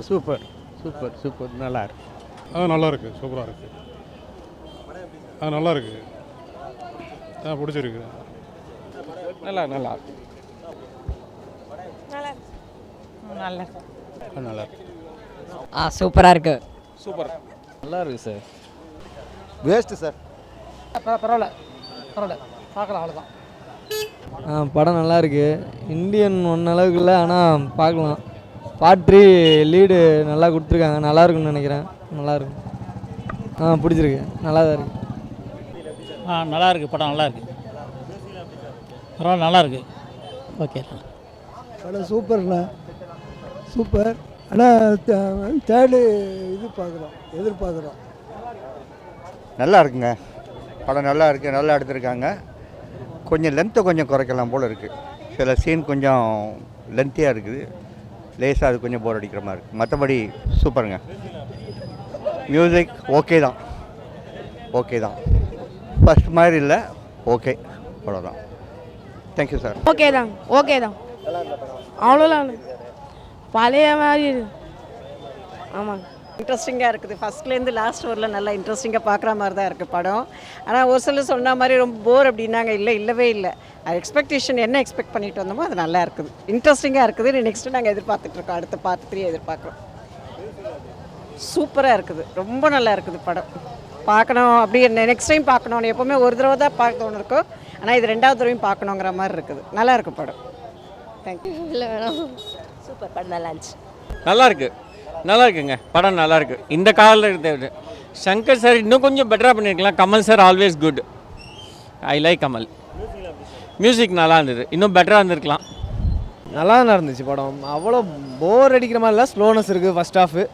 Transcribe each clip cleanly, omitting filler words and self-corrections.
Super super super நல்லா இருக்கு. நல்லா இருக்கு, சூப்பராக இருக்கு. நல்லா இருக்கு, பிடிச்சிருக்கு. நல்லா நல்லா இருக்கு. நல்லா இருக்கு. நல்லா இருக்கு. சூப்பராக இருக்கு. சூப்பர் நல்லா இருக்கு சார். Waste sir. பரவாயில்ல பரவாயில்ல பார்க்கலாம் அவ்வளோதான். படம் நல்லா இருக்கு. இந்தியன் ஒன் அளவுக்கு இல்லை, ஆனால் பார்க்கலாம். பார்ட் 3 லீடு நல்லா கொடுத்துருக்காங்க, நல்லா இருக்குன்னு நினைக்கிறேன். நல்லா இருக்கும். பிடிச்சிருக்கு, நல்லா தான் இருக்கு. நல்லா இருக்குது, படம் நல்லா இருக்குது. பரவாயில்ல, நல்லா இருக்குது. ஓகே, படம் சூப்பர்ண்ணா, சூப்பர். ஆனால் தேர்டு இது பார்க்குறோம், எதிர்பார்க்குறோம். நல்லா இருக்குங்க, படம் நல்லா இருக்குது, நல்லா எடுத்திருக்காங்க. கொஞ்சம் லென்த்தை கொஞ்சம் குறைக்கலாம் போல் இருக்குது. சில சீன் கொஞ்சம் லென்த்தியாக இருக்குது, லேசாக அது கொஞ்சம் போர் அடிக்கிற மாதிரி இருக்குது. மற்றபடி சூப்பருங்க. மியூசிக் ஓகே தான், ஓகே தான். ஃபஸ்ட் மாதிரி இல்லை, ஓகே, அவ்வளோதான். Thank you sir. ஓகே தான், ஓகே தான். அவ்வளோலாம் பழைய மாதிரி. ஆமாங்க, இன்ட்ரெஸ்டிங்காக இருக்குது. ஃபஸ்ட்லேருந்து லாஸ்ட் வரல நல்லா இன்ட்ரெஸ்டிங்காக பார்க்குற மாதிரி தான் இருக்குது படம். ஆனால் ஒரு சிலர் சொன்ன மாதிரி ரொம்ப போர் அப்படின்னாங்க. இல்லவே இல்லை. அது எக்ஸ்பெக்டேஷன் என்ன எக்ஸ்பெக்ட் பண்ணிட்டு வந்தோமோ அது நல்லா இருக்குது, இன்ட்ரெஸ்டிங்காக இருக்குது. நெக்ஸ்ட்டு நாங்கள் எதிர்பார்த்துட்ருக்கோம், அடுத்த பார்ட் 3 எதிர்பார்க்குறோம். சூப்பராக இருக்குது, ரொம்ப நல்லா இருக்குது படம். பார்க்கணும் அப்படியே நெக்ஸ்ட் டைம் பார்க்கணும். எப்போவுமே ஒரு தடவை தான் பார்க்கணும் இருக்கும், ஆனால் இது 2வது தடவையும் பார்க்கணுங்கிற மாதிரி இருக்குது. நல்லா இருக்குது படம். தேங்க்யூ. இல்லை வேணாம், சூப்பர் படம் நல்லா இருந்துச்சு. நல்லா இருக்கு, நல்லா இருக்குங்க, படம் நல்லா இருக்கு. இந்த காலில் இருந்தது சங்கர் சார் இன்னும் கொஞ்சம் பெட்டராக பண்ணியிருக்கலாம். Kamal sir always good. I like Kamal. Music நல்லா இருந்தது, இன்னும் பெட்டராக இருந்திருக்கலாம். நல்லா தான் இருந்துச்சு படம். அவ்வளோ போர் அடிக்கிற மாதிரி இல்லை, ஸ்லோனஸ் இருக்குது. ஃபஸ்ட் ஹாஃபு,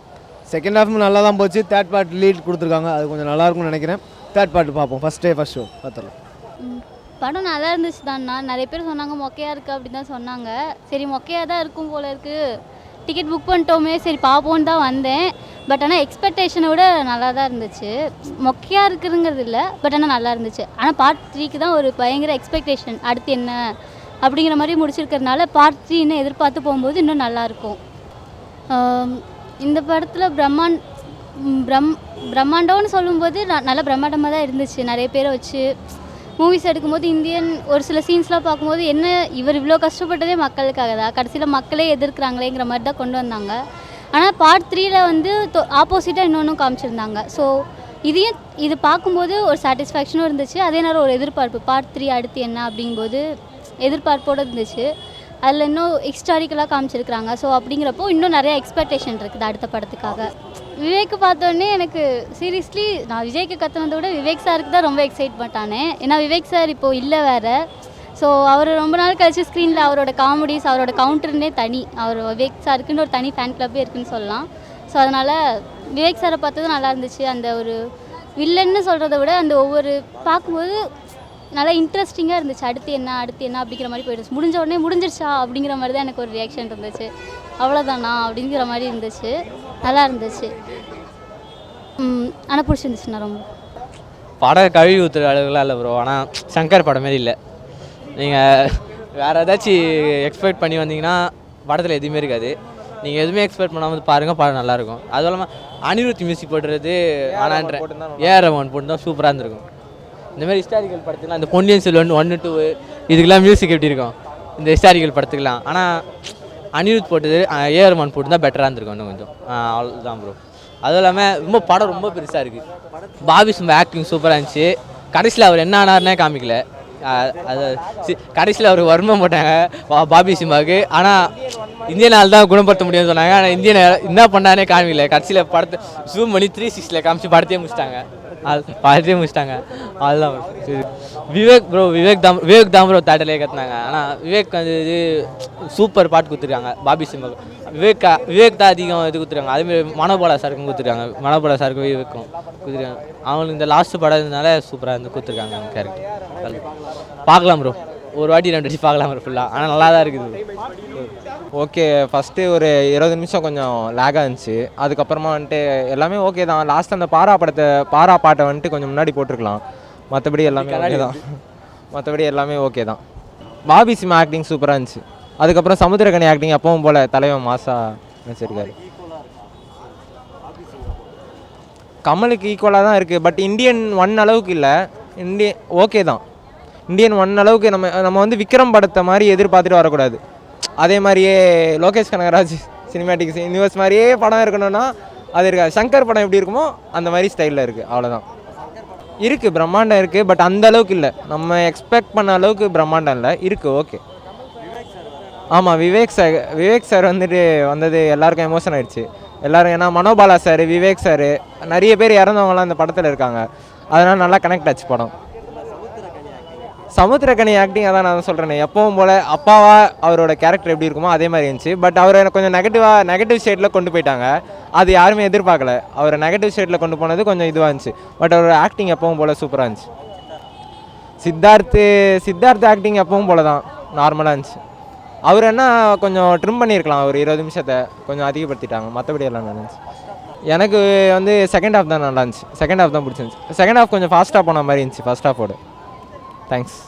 செகண்ட் ஹாஃபும் நல்லா தான் போச்சு. தேர்ட் பார்ட் லீட் கொடுத்துருக்காங்க, அது கொஞ்சம் நல்லா இருக்கும்னு நினைக்கிறேன். தேர்ட் பார்ட் பார்ப்போம். ஃபஸ்ட் ஷோ பார்த்துடலாம். படம் நல்லா இருந்துச்சு தான்ண்ணா. நிறைய பேர் சொன்னாங்க மொக்கையாக இருக்குது அப்படி தான் சொன்னாங்க. சரி மொக்கையாக தான் இருக்கும் போல இருக்குது, டிக்கெட் புக் பண்ணிட்டோமே சரி பார்ப்போன்னு தான் வந்தேன். பட் ஆனால் எக்ஸ்பெக்டேஷனை விட நல்லா தான் இருந்துச்சு. மொக்கையாக இருக்குதுங்கிறது இல்லை, பட் ஆனால் நல்லா இருந்துச்சு. ஆனால் பார்ட் 3க்கு தான் ஒரு பயங்கர எக்ஸ்பெக்டேஷன், அடுத்து என்ன அப்படிங்கிற மாதிரி முடிச்சிருக்கிறதுனால பார்ட் 3 இன்னும் எதிர்பார்த்து போகும்போது இன்னும் நல்லாயிருக்கும். இந்த படத்தில் பிரம்மாண்டம்னு சொல்லும்போது நல்லா பிரம்மாண்டமாக தான் இருந்துச்சு. நிறைய பேரை வச்சு மூவிஸ் எடுக்கும்போது இந்தியன் ஒரு சில சீன்ஸ்லாம் பார்க்கும்போது என்ன இவர் இவ்வளோ கஷ்டப்பட்டதே மக்களுக்காக தான், கடைசியில் மக்களே எதிர்க்கிறாங்களேங்கிற மாதிரி தான் கொண்டு வந்தாங்க. ஆனால் பார்ட் 3ல் வந்து ஆப்போசிட்டாக இன்னொன்றும் காமிச்சிருந்தாங்க. ஸோ இது பார்க்கும்போது ஒரு சாட்டிஸ்ஃபேக்ஷனும் இருந்துச்சு, அதே நேரம் ஒரு எதிர்பார்ப்பு. பார்ட் 3 அடுத்து என்ன அப்படிங்கும்போது எதிர்பார்ப்போடு இருந்துச்சு. அதில் இன்னும் ஹிஸ்டாரிக்கலாக காமிச்சிருக்கிறாங்க. ஸோ அப்படிங்கிறப்போ இன்னும் நிறையா எக்ஸ்பெக்டேஷன் இருக்குது அடுத்த படத்துக்காக. விவேக்கு பார்த்தோன்னே எனக்கு சீரியஸ்லி நான் விஜய்க்கு கற்றுனதை விட விவேக் சாருக்கு தான் ரொம்ப எக்ஸைட்மெண்ட் ஆனேன். ஏன்னா விவேக் சார் இப்போது இல்லை வேறு. ஸோ அவர் ரொம்ப நாள் கழிச்சு ஸ்க்ரீனில் அவரோட காமெடிஸ், அவரோட கவுண்டர்னே தனி. அவர் விவேக் சாருக்குன்னு ஒரு தனி ஃபேன் கிளப்பே இருக்குதுன்னு சொல்லலாம். ஸோ அதனால் விவேக் சாரை பார்த்தது நல்லா இருந்துச்சு. அந்த ஒரு வில்லன்னு சொல்கிறத விட அந்த ஒவ்வொரு பார்க்கும்போது நல்லா இன்ட்ரெஸ்டிங்காக இருந்துச்சு. அடுத்து என்ன அப்படிங்கிற மாதிரி போயிடுச்சு. முடிஞ்ச உடனே முடிஞ்சிருச்சா அப்படிங்கிற மாதிரி தான் எனக்கு ஒரு ரியாக்ஷன் இருந்துச்சு. அவ்வளோதானா அப்படிங்கிற மாதிரி இருந்துச்சு. நல்லா இருந்துச்சு. ஆனால் பிடிச்சிருந்துச்சுண்ணா ரொம்ப. படம் கழுவி ஊற்றுற அளவுக்குலாம் இல்லை ப்ரோ. ஆனால் சங்கர் படம் மாரி இல்லை. நீங்கள் வேறு ஏதாச்சும் எக்ஸ்பெக்ட் பண்ணி வந்தீங்கன்னா படத்தில் எதுவுமே இருக்காது. நீங்கள் எதுவுமே எக்ஸ்பெக்ட் பண்ணாமல் பாருங்கள், படம் நல்லாயிருக்கும். அதுவும் இல்லாமல் அனிருத் மியூசிக் போடுறது ஆனால் ஏஆர் ரஹ்மான் போட்டு தான் சூப்பராக இருந்திருக்கும். இந்தமாதிரி ஹிஸ்டாரிக்கல் படத்துக்குலாம் இந்த பொன்னியின் செல்வன் 1, 2 இதுக்கெல்லாம் மியூசிக் எப்படி இருக்கும் இந்த ஹிஸ்டாரிக்கல் படத்துக்குலாம். ஆனால் அனிருத் போட்டது ஏஆர் ரஹ்மான் போட்டு தான் பெட்டராக இருந்திருக்கும் இன்னும் கொஞ்சம். அவ்வளோதான் ப்ரோ. அதுவும் இல்லாமல் ரொம்ப படம் ரொம்ப பெருசாக இருக்குது. பாபி சிம்பா ஆக்டிங் சூப்பராக இருந்துச்சு. கடைசியில் அவர் என்ன ஆனார்னே காமிக்கல. அது கடைசியில் அவர் வர்மம் போட்டாங்க பாபி சிம்மாவுக்கு. ஆனால் இந்தியன் ஆள் தான் குணப்படுத்த முடியும்னு சொன்னாங்க. ஆனால் இந்தியன் என்ன பண்ணானே காமிக்கல. கடைசியில் படத்தை ஜூம் பண்ணி 360 காமிச்சு படத்தையே முடிச்சிட்டாங்க. அதுதான் விவேக் தான் ப்ரோ தேட்டர்லேயே கற்றுனாங்க. ஆனால் விவேக் வந்து இது சூப்பர் பாட்டு கொடுத்துருக்காங்க பாபி சிம்மாவுக்கு. விவேக் தான் அதிகம் இது கொடுத்துருக்காங்க. அதேமாதிரி மனோபாலா சாருக்கும் கொடுத்துருக்காங்க. மனோபாலா சாருக்கும் விவேக்கும் கொடுத்துருக்காங்க. அவங்களுக்கு இந்த லாஸ்ட்டு படம் இருந்தனால சூப்பராக இருந்து கொடுத்துருக்காங்க அவங்க கேரக்டர். பார்க்கலாம் ப்ரோ, ஒரு வாட்டி 2 வாட்டி பார்க்கலாம் ப்ரோ ஃபுல்லாக. ஆனால் நல்லா தான் இருக்குது. ஓகே, ஃபஸ்ட்டு ஒரு 20 நிமிஷம் கொஞ்சம் லேகாக இருந்துச்சு. அதுக்கப்புறமா வந்துட்டு எல்லாமே ஓகே தான். லாஸ்ட் அந்த பாரா பாட்டை வந்துட்டு கொஞ்சம் முன்னாடி போட்டிருக்கலாம். மற்றபடி எல்லாமே ஓகே தான். மற்றபடி எல்லாமே ஓகே தான். பாபி சிம்மா ஆக்டிங் சூப்பராக இருந்துச்சு. அதுக்கப்புறம் சமுத்திரக்கனி ஆக்டிங் அப்பவும் போல் தலைவன் மாசா வச்சுருக்காரு. கமலுக்கு ஈக்குவலாக தான் இருக்குது. பட் இந்தியன் 1 அளவுக்கு இல்லை. ஓகே தான். இந்தியன் 1 அளவுக்கு நம்ம வந்து விக்ரம் படத்தை மாதிரி எதிர்பார்த்துட்டு வரக்கூடாது. அதே மாதிரியே லோகேஷ் கனகராஜ் சினிமேட்டிக் யூனிவர்ஸ் மாதிரியே படம் இருக்கணும்னா அது இருக்காது. சங்கர் படம் எப்படி இருக்குமோ அந்த மாதிரி ஸ்டைலில் இருக்குது. அவ்வளோதான். இருக்குது, பிரம்மாண்டம் இருக்குது. பட் அந்த அளவுக்கு இல்லை. நம்ம எக்ஸ்பெக்ட் பண்ண அளவுக்கு பிரம்மாண்டம் இல்லை. இருக்குது, ஓகே. ஆமாம், விவேக் சார் வந்துட்டு வந்தது எல்லாருக்கும் எமோஷன் ஆயிடுச்சு. எல்லோரும் ஏன்னா மனோபாலா சார், விவேக் சார், நிறைய பேர் இறந்தவங்களாம் அந்த படத்தில் இருக்காங்க. அதனால் நல்லா கனெக்ட் ஆச்சு படம். சமுத்திரக்கனி ஆக்டிங் அதான் நான் சொல்கிறேனே, எப்பவும் போல் அப்பாவா அவரோட கேரக்டர் எப்படி இருக்குமோ அதே மாதிரி இருந்துச்சு. பட் அவரை கொஞ்சம் நெகட்டிவ் ஷேடில் கொண்டு போயிட்டாங்க. அது யாருமே எதிர்பார்க்கல. அவரை நெகட்டிவ் ஷேடில் கொண்டு போனது கொஞ்சம் இதுவாக இருந்துச்சு. பட் அவரோட ஆக்டிங் எப்பவும் போல் சூப்பராக இருந்துச்சு. சித்தார்த் ஆக்டிங் எப்பவும் போல தான் நார்மலாக இருந்துச்சு. அவர் என்ன கொஞ்சம் ட்ரிம் பண்ணியிருக்கலாம். ஒரு 20 நிமிஷத்தை கொஞ்சம் அதிகப்படுத்திட்டாங்க. மற்றபடி எல்லாம் நல்லா இருந்துச்சு. எனக்கு வந்து செகண்ட் ஹாஃப் தான் நல்லா இருந்துச்சு. செகண்ட் ஹாஃப் தான் பிடிச்சிருந்துச்சு. செகண்ட் ஹாஃப் கொஞ்சம் ஃபாஸ்ட்டாக போன மாதிரி இருந்துச்சு ஃபர்ஸ்ட் ஹாஃபோட. தேங்க்ஸ்.